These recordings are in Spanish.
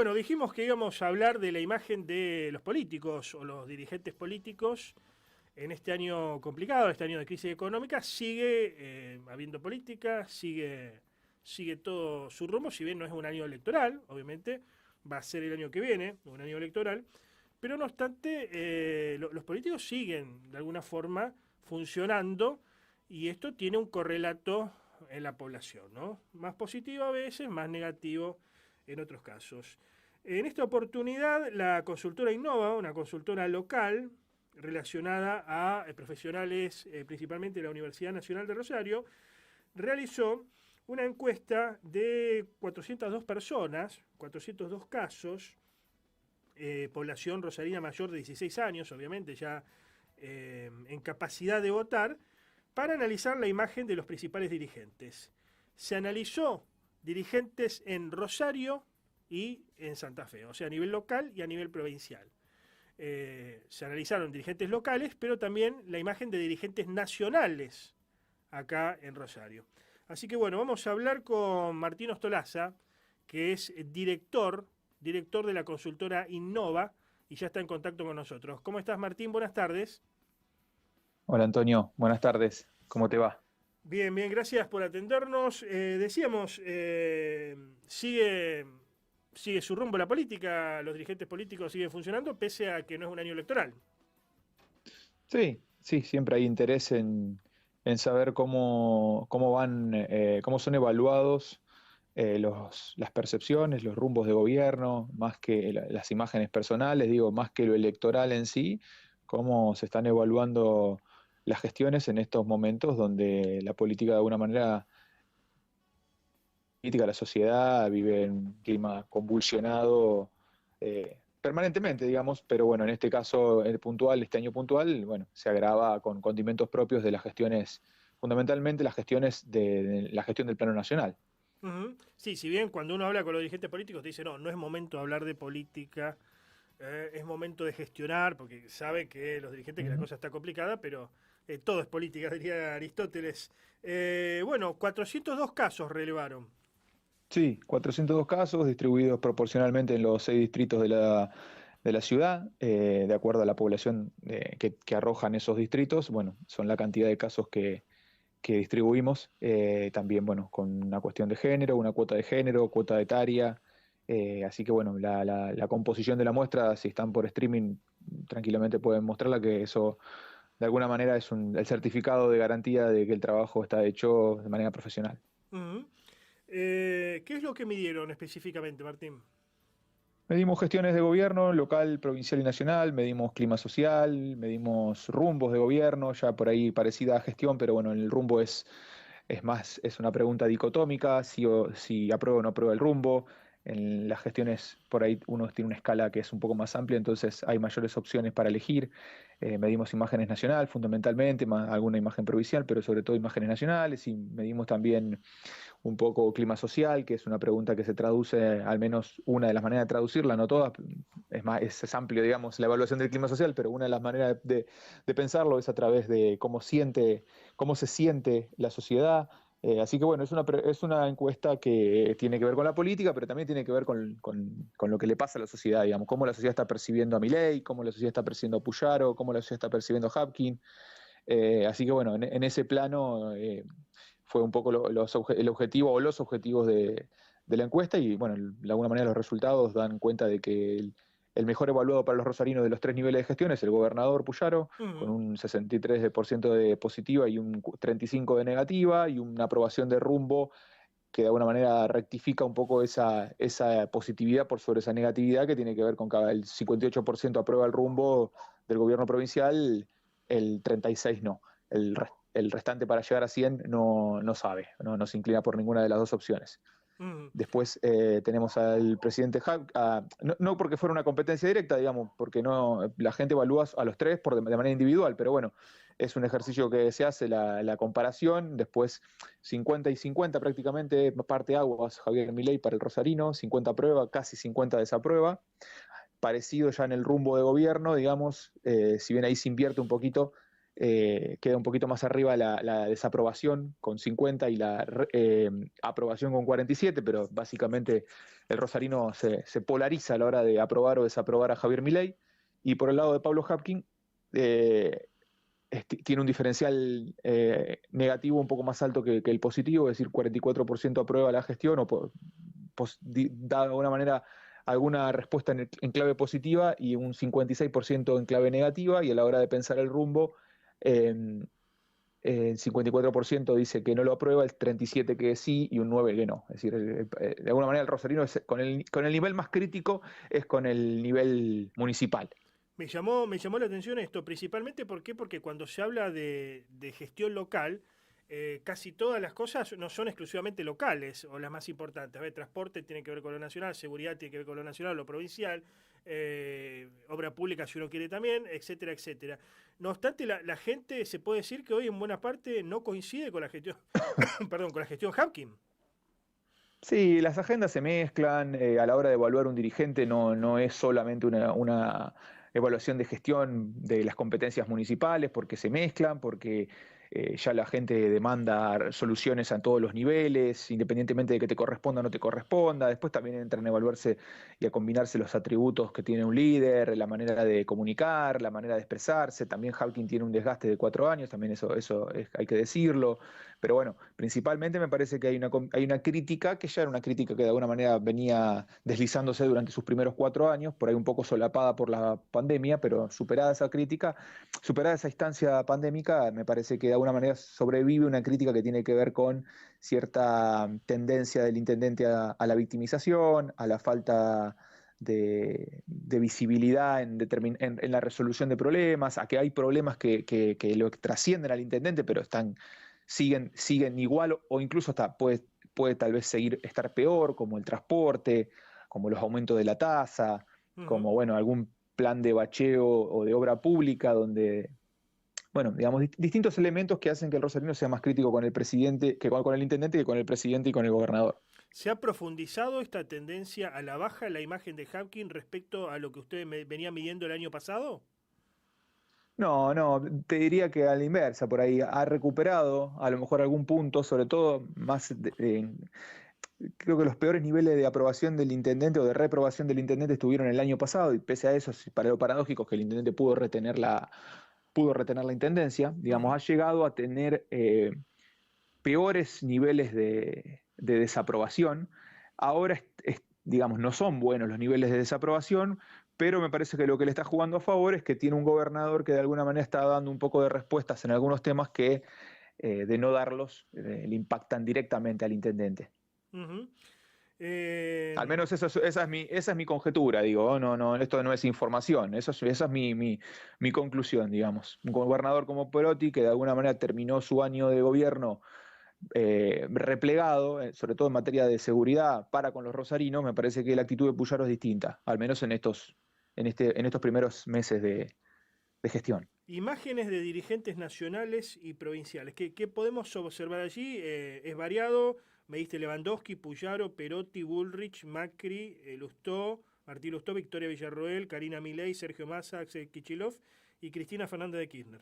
Bueno, dijimos que íbamos a hablar de la imagen de los políticos o los dirigentes políticos en este año complicado, este año de crisis económica. Sigue habiendo política, sigue todo su rumbo, si bien no es un año electoral, obviamente, va a ser el año que viene, un año electoral, pero no obstante, los políticos siguen de alguna forma funcionando y esto tiene un correlato en la población, ¿no? Más positivo a veces, más negativo en otros casos. En esta oportunidad, la consultora Innova, una consultora local relacionada a profesionales principalmente de la Universidad Nacional de Rosario, realizó una encuesta de 402 personas, 402 casos, población rosarina mayor de 16 años, obviamente ya en capacidad de votar, para analizar la imagen de los principales dirigentes. Se analizó dirigentes en Rosario y en Santa Fe, o sea, a nivel local y a nivel provincial. Se analizaron dirigentes locales, pero también la imagen de dirigentes nacionales acá en Rosario. Así que bueno, vamos a hablar con Martín Ostolaza, que es director de la consultora Innova, y ya está en contacto con nosotros. ¿Cómo estás, Martín? Buenas tardes. Hola Antonio, buenas tardes. ¿Cómo te va? Bien, bien, gracias por atendernos. Decíamos, sigue su rumbo la política, los dirigentes políticos siguen funcionando, pese a que no es un año electoral. Sí, sí, siempre hay interés en saber cómo van, cómo son evaluados las percepciones, los rumbos de gobierno, más que las imágenes personales, digo, más que lo electoral en sí, cómo se están evaluando las gestiones en estos momentos donde la política de alguna manera la sociedad vive en un clima convulsionado permanentemente, digamos, pero bueno, en este caso puntual, este año puntual, bueno, se agrava con condimentos propios de las gestiones, fundamentalmente las gestiones de la gestión del plano nacional. Ujú. Sí, si bien cuando uno habla con los dirigentes políticos te dice, no, no es momento de hablar de política, es momento de gestionar, porque sabe que los dirigentes que la Ujú. cosa está complicada, pero todo es política, diría Aristóteles. Bueno, 402 casos relevaron. Sí, 402 casos distribuidos proporcionalmente en los 6 distritos de la ciudad, de acuerdo a la población que arrojan esos distritos. Bueno, son la cantidad de casos que distribuimos, también, bueno, con una cuestión de género, una cuota de género, cuota etaria. Así que, bueno, la composición de la muestra, si están por streaming, tranquilamente pueden mostrarla, que eso de alguna manera es el certificado de garantía de que el trabajo está hecho de manera profesional. Ujú. ¿Qué es lo que midieron específicamente, Martín? Medimos gestiones de gobierno local, provincial y nacional, medimos clima social, medimos rumbos de gobierno, ya por ahí parecida a gestión, pero bueno, el rumbo es más, es una pregunta dicotómica, si aprueba o no aprueba el rumbo. En las gestiones por ahí uno tiene una escala que es un poco más amplia, entonces hay mayores opciones para elegir. Medimos imágenes nacional fundamentalmente, alguna imagen provincial, pero sobre todo imágenes nacionales, y medimos también un poco clima social, que es una pregunta que se traduce, al menos una de las maneras de traducirla, no todas, es más, es amplio, digamos, la evaluación del clima social, pero una de las maneras de pensarlo es a través de cómo se siente la sociedad. Así que bueno, es una encuesta que tiene que ver con la política, pero también tiene que ver con lo que le pasa a la sociedad, digamos, cómo la sociedad está percibiendo a Milei, cómo la sociedad está percibiendo a Puyaro, cómo la sociedad está percibiendo a Hapkin. Así que bueno, en ese plano fue un poco el objetivo o los objetivos de la encuesta, y bueno, de alguna manera los resultados dan cuenta de que el mejor evaluado para los rosarinos de los 3 niveles de gestión es el gobernador Puyaro, con Ujú. un 63% de positiva y un 35% de negativa, y una aprobación de rumbo que de alguna manera rectifica un poco esa positividad por sobre esa negatividad, que tiene que ver con que el 58% aprueba el rumbo del gobierno provincial, el 36% no. El restante, para llegar a 100, no sabe, no se inclina por ninguna de las dos opciones. Ujú. Después tenemos al presidente no porque fuera una competencia directa, digamos, porque no, la gente evalúa a los tres de manera individual, pero bueno, es un ejercicio que se hace la comparación. Después 50 y 50 prácticamente, parte aguas Javier Milei para el Rosarino, 50 aprueba, casi 50 desaprueba. Parecido ya en el rumbo de gobierno, digamos, si bien ahí se invierte un poquito, queda un poquito más arriba la desaprobación con 50 y la aprobación con 47, pero básicamente el rosarino se polariza a la hora de aprobar o desaprobar a Javier Milei, y por el lado de Pablo Hapkin, tiene un diferencial negativo un poco más alto que el positivo, es decir, 44% aprueba la gestión o da de alguna manera alguna respuesta en clave positiva y un 56% en clave negativa, y a la hora de pensar el rumbo, el 54% dice que no lo aprueba, el 37% que sí y un 9% que no. Es decir, de alguna manera el rosarino con el nivel más crítico es con el nivel municipal. Me llamó la atención esto, principalmente ¿por qué? Porque cuando se habla de gestión local, casi todas las cosas no son exclusivamente locales o las más importantes. A ver, transporte tiene que ver con lo nacional, seguridad tiene que ver con lo nacional, lo provincial, obra pública si uno quiere también, etcétera, etcétera. No obstante, la gente se puede decir que hoy en buena parte no coincide con la gestión, perdón, con la gestión Hapkin. Sí, las agendas se mezclan, a la hora de evaluar un dirigente no es solamente una evaluación de gestión de las competencias municipales, porque se mezclan, porque ya la gente demanda soluciones a todos los niveles, independientemente de que te corresponda o no te corresponda. Después también entran a evaluarse y a combinarse los atributos que tiene un líder, la manera de comunicar, la manera de expresarse. También Hawking tiene un desgaste de 4 años, también eso hay que decirlo. Pero bueno, principalmente me parece que hay una crítica, que ya era una crítica que de alguna manera venía deslizándose durante sus primeros 4 años, por ahí un poco solapada por la pandemia, pero superada esa crítica, superada esa instancia pandémica, me parece que de alguna manera sobrevive una crítica que tiene que ver con cierta tendencia del intendente a la victimización, a la falta de visibilidad en la resolución de problemas, a que hay problemas que lo trascienden al intendente, pero siguen igual o incluso puede tal vez estar peor, como el transporte, como los aumentos de la tasa, Ujú. como bueno, algún plan de bacheo o de obra pública donde, bueno, digamos, distintos elementos que hacen que el rosarino sea más crítico con el presidente, que con el intendente, que con el presidente y con el gobernador. ¿Se ha profundizado esta tendencia a la baja en la imagen de Hapkin respecto a lo que ustedes venían midiendo el año pasado? No, no, te diría que a la inversa, por ahí ha recuperado a lo mejor algún punto, sobre todo más creo que los peores niveles de aprobación del intendente o de reprobación del intendente estuvieron el año pasado, y pese a eso, para lo paradójico es que el intendente pudo retener la intendencia, digamos, Ujú. ha llegado a tener peores niveles de desaprobación. Ahora, digamos, no son buenos los niveles de desaprobación, pero me parece que lo que le está jugando a favor es que tiene un gobernador que de alguna manera está dando un poco de respuestas en algunos temas que, de no darlos, le impactan directamente al intendente. Ujú. Al Eh, menos esa es mi conjetura, digo, no, no, esto no es información, esa es mi conclusión, digamos. Un gobernador como Perotti, que de alguna manera terminó su año de gobierno replegado, sobre todo en materia de seguridad, para con los rosarinos, me parece que la actitud de Puyaro es distinta, al menos en estos primeros meses de gestión. Imágenes de dirigentes nacionales y provinciales. ¿Qué podemos observar allí? Es variado. Me diste Lewandowski, Puyaro, Perotti, Bullrich, Macri, Lustó, Martín Lustó, Victoria Villarroel, Karina Milei, Sergio Massa, Axel Kicillof y Cristina Fernández de Kirchner.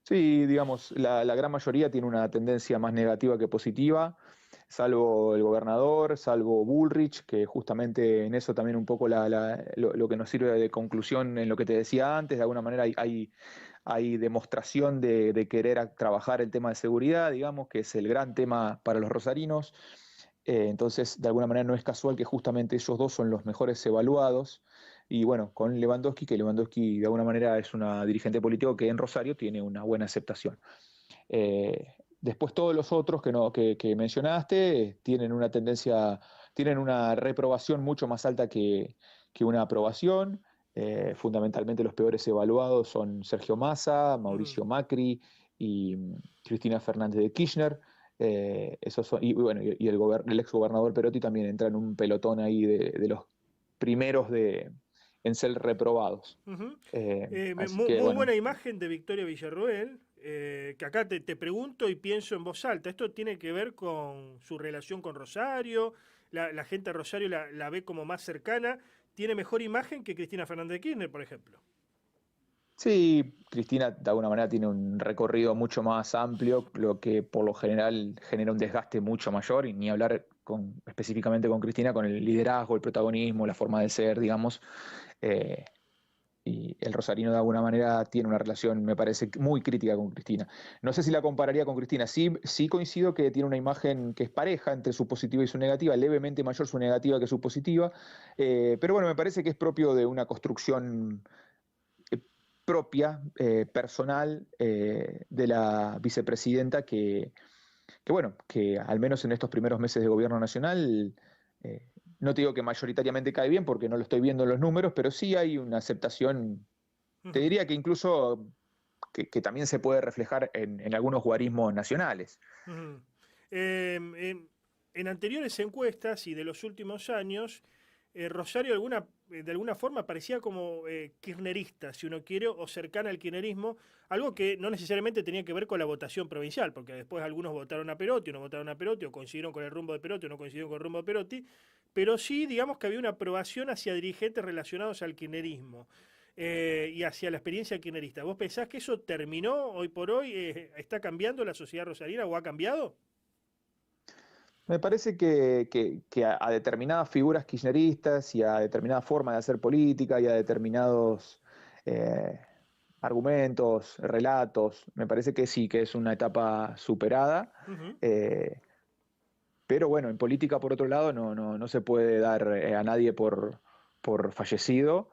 Sí, digamos, la gran mayoría tiene una tendencia más negativa que positiva, salvo el gobernador, salvo Bullrich, que justamente en eso también un poco lo que nos sirve de conclusión en lo que te decía antes, de alguna manera hay demostración de querer trabajar el tema de seguridad, digamos, que es el gran tema para los rosarinos. Entonces, de alguna manera no es casual que justamente ellos dos son los mejores evaluados. Y bueno, con Lewandowski, que Lewandowski de alguna manera es una dirigente político que en Rosario tiene una buena aceptación. Después todos los otros que mencionaste tienen una reprobación mucho más alta que una aprobación. Fundamentalmente los peores evaluados son Sergio Massa, Ujú. Mauricio Macri y Cristina Fernández de Kirchner. Y bueno, el ex gobernador Perotti también entra en un pelotón ahí de los primeros en ser reprobados. Ujú. Así Muy, que muy bueno, buena imagen de Victoria Villarroel, que acá te pregunto y pienso en voz alta. ¿Esto tiene que ver con su relación con Rosario? La gente de Rosario la ve como más cercana. ¿Tiene mejor imagen que Cristina Fernández de Kirchner, por ejemplo? sí, Cristina de alguna manera tiene un recorrido mucho más amplio, lo que por lo general genera un desgaste mucho mayor, y ni hablar específicamente con Cristina, con el liderazgo, el protagonismo, la forma de ser, digamos. Y el rosarino de alguna manera tiene una relación, me parece, muy crítica con Cristina. No sé si la compararía con Cristina, sí coincido que tiene una imagen que es pareja entre su positiva y su negativa, levemente mayor su negativa que su positiva, pero bueno, me parece que es propio de una construcción propia, personal, de la vicepresidenta bueno, que al menos en estos primeros meses de gobierno nacional, no te digo que mayoritariamente cae bien porque no lo estoy viendo en los números, pero sí hay una aceptación, te Ujú, diría que incluso que también se puede reflejar en algunos guarismos nacionales. ujú. En anteriores encuestas y de los últimos años, Rosario de alguna forma parecía como kirchnerista, si uno quiere, o cercana al kirchnerismo, algo que no necesariamente tenía que ver con la votación provincial, porque después algunos votaron a Perotti, no votaron a Perotti, o coincidieron con el rumbo de Perotti, o no coincidieron con el rumbo de Perotti, pero sí, digamos que había una aprobación hacia dirigentes relacionados al kirchnerismo. Y hacia la experiencia kirchnerista. ¿Vos pensás que eso terminó hoy por hoy? ¿Está cambiando la sociedad rosarina o ha cambiado? Me parece que a determinadas figuras kirchneristas y a determinada forma de hacer política y a determinados eh, argumentos, relatos, me parece que sí, que es una etapa superada. Ujú. eh, Pero bueno, en política, por otro lado, no se puede dar a nadie por fallecido,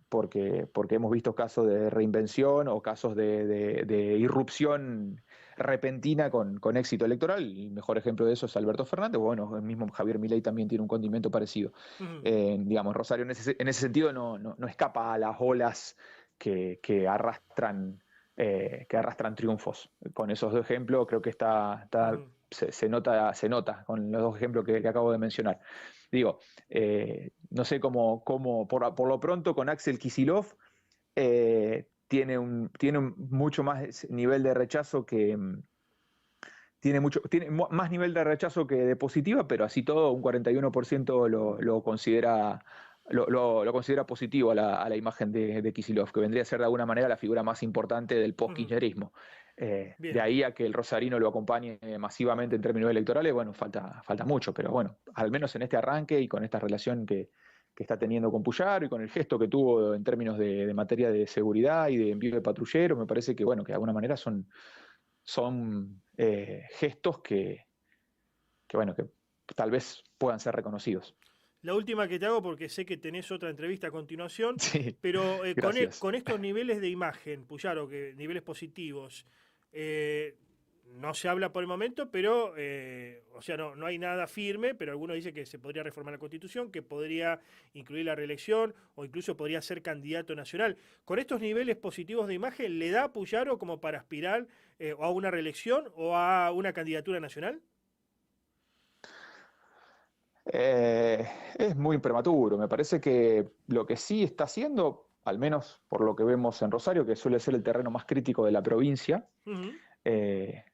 porque hemos visto casos de reinvención o casos de irrupción repentina con éxito electoral. El mejor ejemplo de eso es Alberto Fernández. Bueno, el mismo Javier Milei también tiene un condimento parecido. Ujú. Digamos, Rosario en ese sentido no escapa a las olas que arrastran triunfos. Con esos dos ejemplos creo que Ujú. se nota con los dos ejemplos que acabo de mencionar. Digo, no sé cómo por lo pronto con Axel Kicillof tiene un mucho más nivel de rechazo tiene más nivel de rechazo que de positiva, pero así todo un 41% lo considera, lo considera positivo a la imagen de Kicillof, que vendría a ser de alguna manera la figura más importante del Ujú. post-kirchnerismo. De Bien. ahí a que el rosarino lo acompañe masivamente en términos electorales, bueno, falta mucho, pero bueno, al menos en este arranque y con esta relación que está teniendo con Puyaro y con el gesto que tuvo en términos de materia de seguridad y de envío de patrulleros, me parece que, bueno, que de alguna manera son gestos bueno, que tal vez puedan ser reconocidos. La última que te hago porque sé que tenés otra entrevista a continuación, Sí, pero gracias. con estos niveles de imagen, Puyaro, que niveles positivos, eh, no se habla por el momento, pero, o sea, no hay nada firme, pero algunos dicen que se podría reformar la Constitución, que podría incluir la reelección o incluso podría ser candidato nacional. Con estos niveles positivos de imagen, ¿le da a Puyaro como para aspirar a una reelección o a una candidatura nacional? Eh, es muy prematuro. Me parece que lo que sí está haciendo, al menos por lo que vemos en Rosario, que suele ser el terreno más crítico de la provincia, Ujú. eh,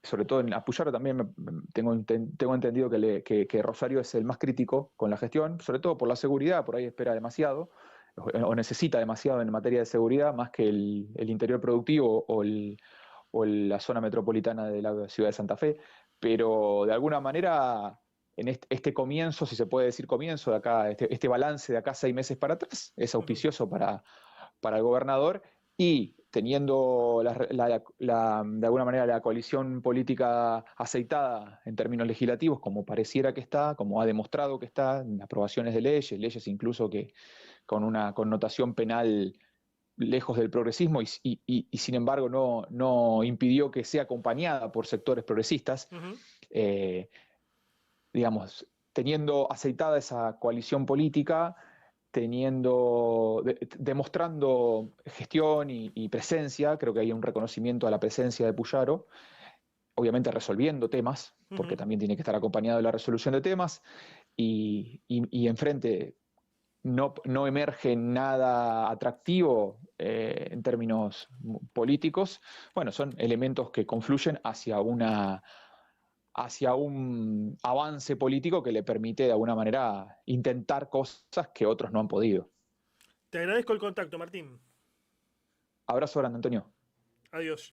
sobre todo en Apuyaro también tengo entendido que Rosario es el más crítico con la gestión, sobre todo por la seguridad, por ahí espera demasiado o necesita demasiado en materia de seguridad, más que el interior productivo o la zona metropolitana de la ciudad de Santa Fe, pero de alguna manera en este comienzo, si se puede decir comienzo de acá, este balance de acá 6 meses para atrás, es Ujú. auspicioso para el gobernador y teniendo de alguna manera la coalición política aceitada en términos legislativos, como pareciera que está, como ha demostrado que está, en aprobaciones de leyes incluso que con una connotación penal lejos del progresismo y sin embargo no impidió que sea acompañada por sectores progresistas, Ujú. eh, digamos, teniendo aceitada esa coalición política, demostrando gestión y presencia, creo que hay un reconocimiento a la presencia de Puyaro, obviamente resolviendo temas, porque Ujú. también tiene que estar acompañado de la resolución de temas, y enfrente no emerge nada atractivo en términos políticos, bueno, son elementos que confluyen hacia un avance político que le permite de alguna manera intentar cosas que otros no han podido. Te agradezco el contacto, Martín. Abrazo grande, Antonio. Adiós.